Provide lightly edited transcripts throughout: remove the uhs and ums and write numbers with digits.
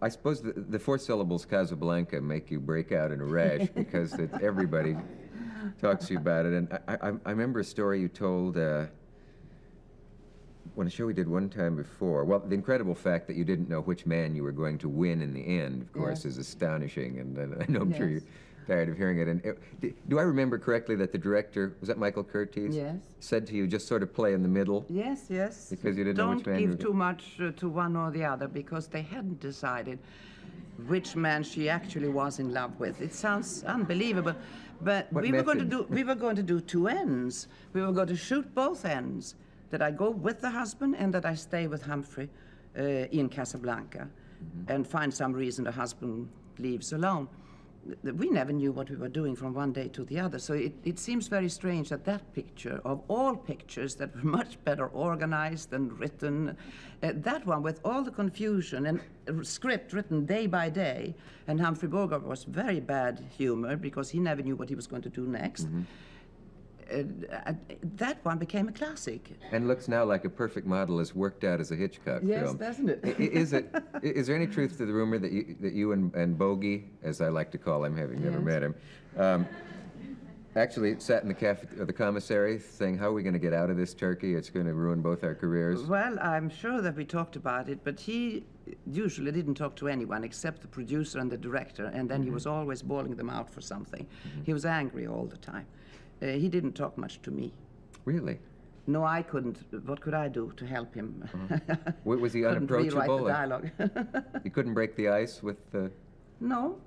I suppose the four syllables Casablanca make you break out in a rash because everybody talks to you about it. And I remember a story you told when a show we did one time before. Well, the incredible fact that you didn't know which man you were going to win in the end, of course, is astonishing. And I know I'm sure you're tired of hearing it. And do I remember correctly that the director, was that Michael Curtiz? Yes. Said to you, just sort of play in the middle? Yes, yes. Because you didn't know which man you were... Don't give too much to one or the other, because they hadn't decided which man she actually was in love with. It sounds unbelievable, but we were going to do two ends. We were going to shoot both ends. That I go with the husband and that I stay with Humphrey in Casablanca, and find some reason the husband leaves alone. We never knew what we were doing from one day to the other, so it seems very strange that that picture, of all pictures that were much better organized and written, that one with all the confusion and script written day by day, and Humphrey Bogart was very bad humor because he never knew what he was going to do next. That one became a classic. And looks now like a perfect model is worked out as a Hitchcock film. Yes, doesn't it? Is there any truth to the rumor that you and Bogey, as I like to call him, having never met him, actually sat in the commissary saying, how are we going to get out of this turkey? It's going to ruin both our careers. Well, I'm sure that we talked about it, but he usually didn't talk to anyone except the producer and the director, and then he was always bawling them out for something. He was angry all the time. He didn't talk much to me. Really? No, I couldn't. What could I do to help him? Was he unapproachable? Couldn't rewrite the dialogue. He couldn't break the ice with the... No.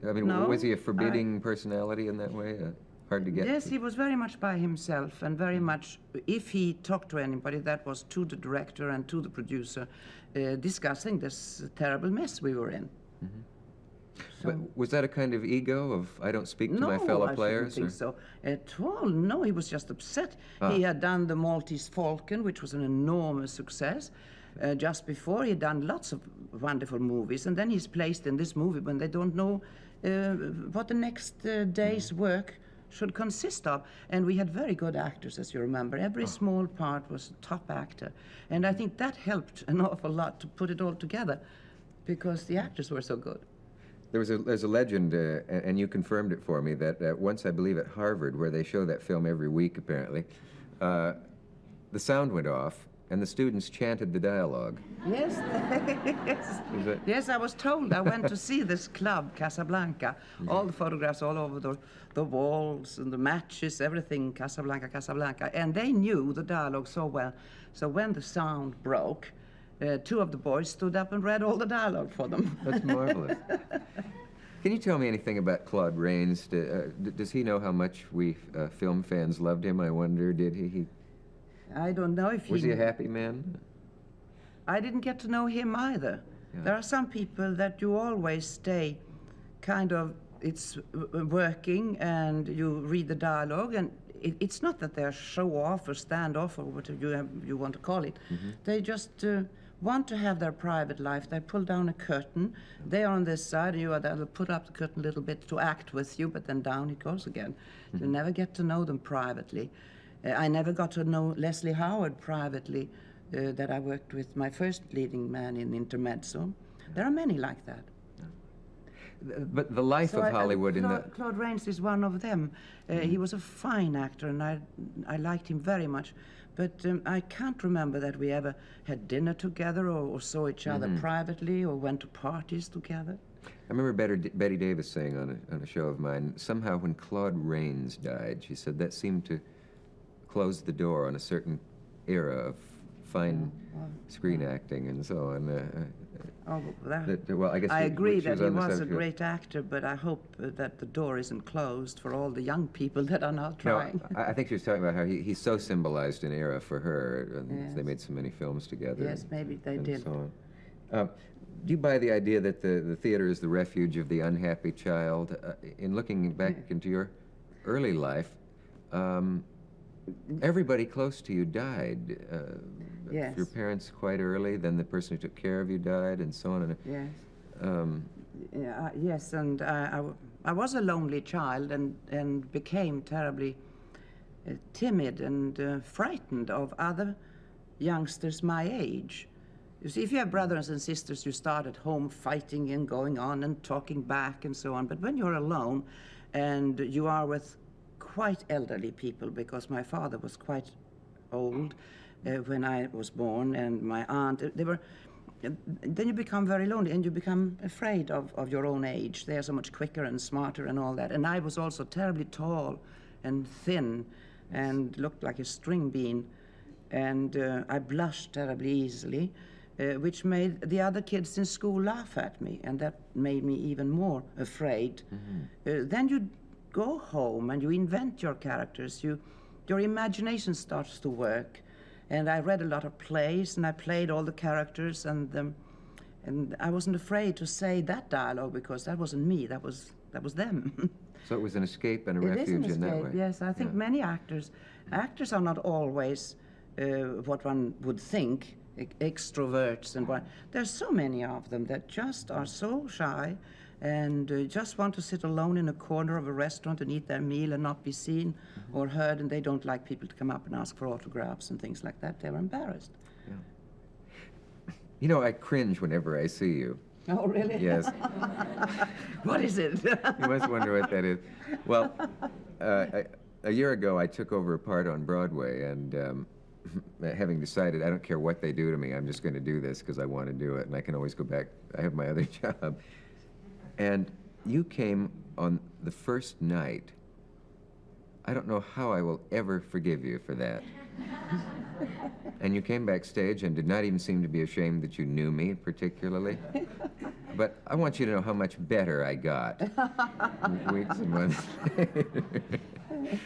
I mean, no, was he a forbidding personality in that way? Hard to get? Yes, he was very much by himself, and very much, if he talked to anybody, that was to the director and to the producer, discussing this terrible mess we were in. So, but was that a kind of ego of, I don't speak to my fellow players? No, I shouldn't think so at all. No, he was just upset. He had done The Maltese Falcon, which was an enormous success. Just before, he had done lots of wonderful movies, and then he's placed in this movie when they don't know what the next day's work should consist of. And we had very good actors, as you remember. Every small part was a top actor. And I think that helped an awful lot to put it all together, because the actors were so good. There's a legend, and you confirmed it for me, that once, I believe, at Harvard, where they show that film every week, apparently, the sound went off, and the students chanted the dialogue. Yes, yes. Yes, I was told. I went to see this club, Casablanca. All the photographs all over the walls and the matches, everything, Casablanca, Casablanca. And they knew the dialogue so well. So when the sound broke, two of the boys stood up and read all the dialogue for them. That's marvelous. Can you tell me anything about Claude Rains? Does he know how much we film fans loved him? I wonder, did he? I don't know if Was he a happy man? I didn't get to know him either. Yeah. There are some people that you always stay kind of, it's working and you read the dialogue, and it's not that they're show off or stand off or whatever you want to call it. They just want to have their private life. They pull down a curtain. They are on this side, you are there. They'll put up the curtain a little bit to act with you, but then down it goes again. You never get to know them privately. I never got to know Leslie Howard privately, that I worked with, my first leading man in Intermezzo. There are many like that. But the life of Hollywood Claude Rains is one of them. He was a fine actor, and I liked him very much. But I can't remember that we ever had dinner together or saw each other privately or went to parties together. I remember Betty Davis saying on a show of mine, somehow when Claude Rains died, she said that seemed to close the door on a certain era of fine screen acting and so on. Well, I guess I agree that he was a great actor, but I hope that the door isn't closed for all the young people that are now trying. No, I think she was talking about how he so symbolized an era for her, and they made so many films together. Yes, maybe they did. So on. Do you buy the idea that the theater is the refuge of the unhappy child? In looking back into your early life, everybody close to you died. Yes. Your parents quite early, then the person who took care of you died, and so on. Yes. Yes, and I was a lonely child and became terribly timid and frightened of other youngsters my age. You see, if you have brothers and sisters, you start at home fighting and going on and talking back and so on. But when you're alone and you are with quite elderly people, because my father was quite old when I was born, and my aunt, then you become very lonely and you become afraid of your own age. They are so much quicker and smarter and all that. And I was also terribly tall and thin and looked like a string bean. And I blushed terribly easily, which made the other kids in school laugh at me. And that made me even more afraid. Then you go home and you invent your characters. Your imagination starts to work. And I read a lot of plays, and I played all the characters, and I wasn't afraid to say that dialogue, because that wasn't me, that was them. So it was an escape and a refuge in that way. Yes, I think many actors are not always what one would think, extroverts and what. There's so many of them that just are so shy and just want to sit alone in a corner of a restaurant and eat their meal and not be seen or heard, and they don't like people to come up and ask for autographs and things like that. They're embarrassed. Yeah. You know, I cringe whenever I see you. Oh, really? Yes. What is it? You must wonder what that is. Well, a year ago I took over a part on Broadway, and having decided I don't care what they do to me, I'm just going to do this because I want to do it, and I can always go back. I have my other job. And you came on the first night. I don't know how I will ever forgive you for that. And you came backstage and did not even seem to be ashamed that you knew me particularly. But I want you to know how much better I got. Weeks and months.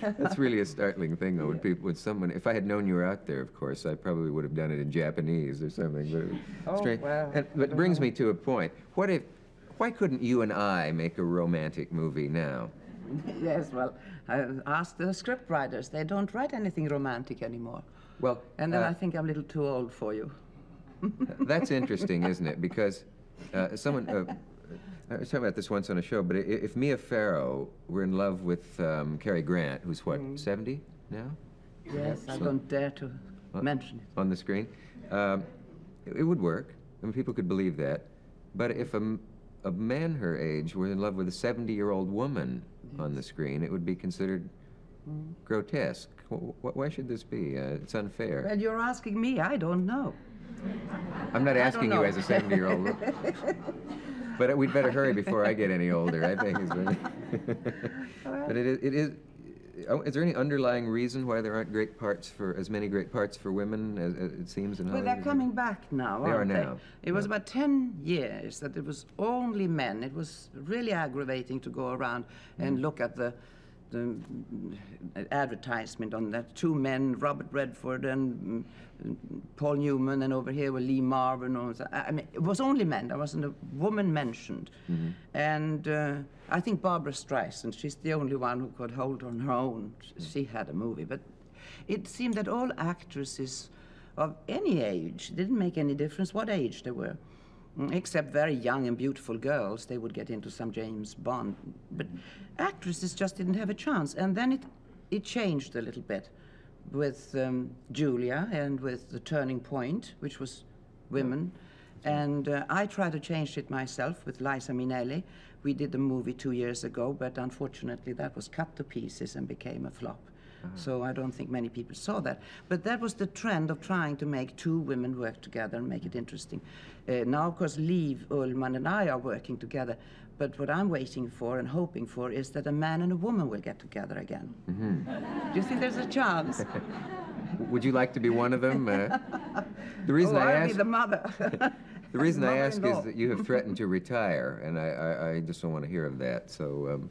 That's really a startling thing, though, when someone, if I had known you were out there, of course, I probably would have done it in Japanese or something. But it was strange. Well, but it brings me to a point. Why couldn't you and I make a romantic movie now? Yes, well, I asked the script writers. They don't write anything romantic anymore. Well, and then I think I'm a little too old for you. That's interesting, isn't it? Because someone, I was talking about this once on a show, but if Mia Farrow were in love with Cary Grant, who's what, 70 now? Yes, I don't dare to mention it. On the screen, it would work. I mean, people could believe that. But if a man her age were in love with a 70-year-old woman on the screen, it would be considered grotesque. Why should this be? It's unfair. Well, you're asking me. I don't know. I'm not asking you as a 70-year-old. But we'd better hurry before I get any older, I think. But it is. Is there any underlying reason why there aren't as many great parts for women as it seems in Hollywood? Well, they're coming back now, They are now. It was about 10 years that it was only men. It was really aggravating to go around and look at the advertisement on that. Two men, Robert Redford and Paul Newman, and over here were Lee Marvin. I mean, it was only men. There wasn't a woman mentioned. And I think Barbara Streisand, she's the only one who could hold on her own. She had a movie. But it seemed that all actresses of any age, didn't make any difference what age they were, except very young and beautiful girls. They would get into some James Bond. But actresses just didn't have a chance. And then it changed a little bit with Julia and with The Turning Point, which was women. And I tried to change it myself with Liza Minnelli. We did the movie 2 years ago, but unfortunately that was cut to pieces and became a flop. So I don't think many people saw that. But that was the trend of trying to make two women work together and make it interesting. Now, of course, Liv Ullmann and I are working together. But what I'm waiting for and hoping for is that a man and a woman will get together again. Do you think there's a chance? Would you like to be one of them? The reason I I'll ask, be the mother. the reason I ask is Mother-in-law. that you have threatened to retire, and I just don't want to hear of that. So,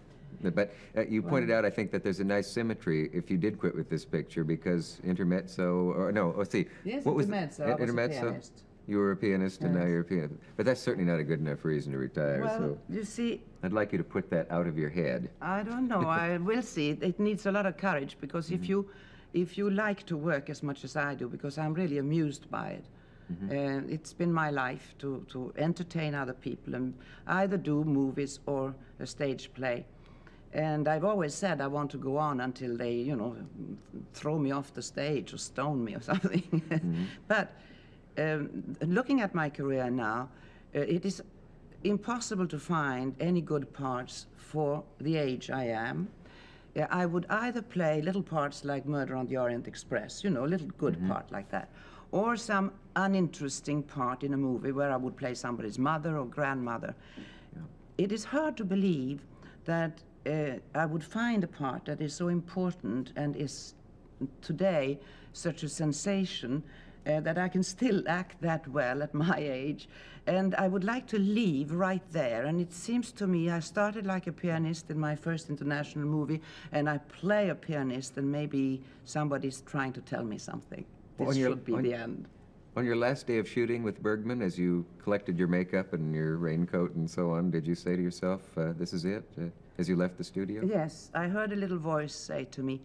but you pointed out, I think, that there's a nice symmetry if you did quit with this picture, because intermezzo, or no, let's see. Yes, what was intermezzo. the, I was a intermezzo? pianist. You were a pianist, and now you're a pianist. But that's certainly not a good enough reason to retire. Well, So you see, I'd like you to put that out of your head. I don't know. I will see. It needs a lot of courage, because if you like to work as much as I do, because I'm really amused by it. It's been my life to entertain other people and either do movies or a stage play. And I've always said I want to go on until they, throw me off the stage or stone me or something. But looking at my career now, it is impossible to find any good parts for the age I am. I would either play little parts like Murder on the Orient Express, you know, a little good part like that, or some uninteresting part in a movie where I would play somebody's mother or grandmother. Yeah. It is hard to believe that I would find a part that is so important and is today such a sensation that I can still act that well at my age. And I would like to leave right there. And it seems to me I started like a pianist in my first international movie, and I play a pianist, and maybe somebody's trying to tell me something. This should be the end. On your last day of shooting with Bergman, as you collected your makeup and your raincoat and so on, did you say to yourself, this is it, as you left the studio? Yes, I heard a little voice say to me,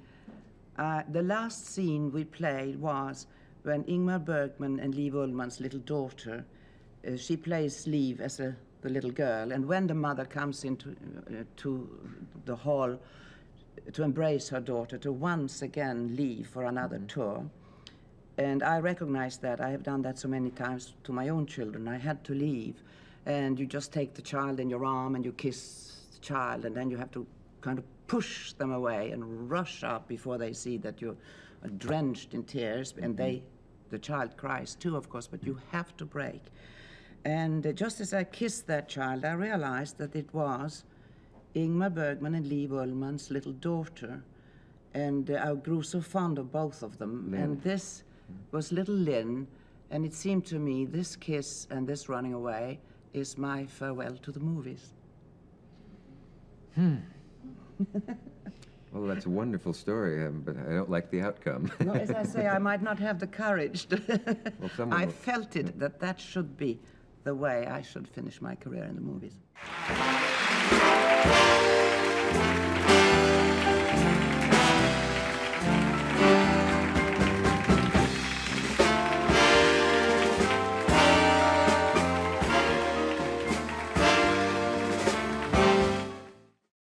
the last scene we played was when Ingrid Bergman and Liv Ullmann's little daughter, she plays Liv as the little girl, and when the mother comes into to the hall to embrace her daughter, to once again leave for another tour, and I recognize that. I have done that so many times to my own children. I had to leave, and you just take the child in your arm and you kiss the child, and then you have to kind of push them away and rush up before they see that you're drenched in tears, and the child cries too, of course, but you have to break. And just as I kissed that child, I realized that it was Ingrid Bergman and Liv Ullmann's little daughter, and I grew so fond of both of them. Lynn. And this was little Lynn, and it seemed to me this kiss and this running away is my farewell to the movies. Well, that's a wonderful story, but I don't like the outcome. No, as I say, I might not have the courage to... Well, I felt it, that should be the way I should finish my career in the movies.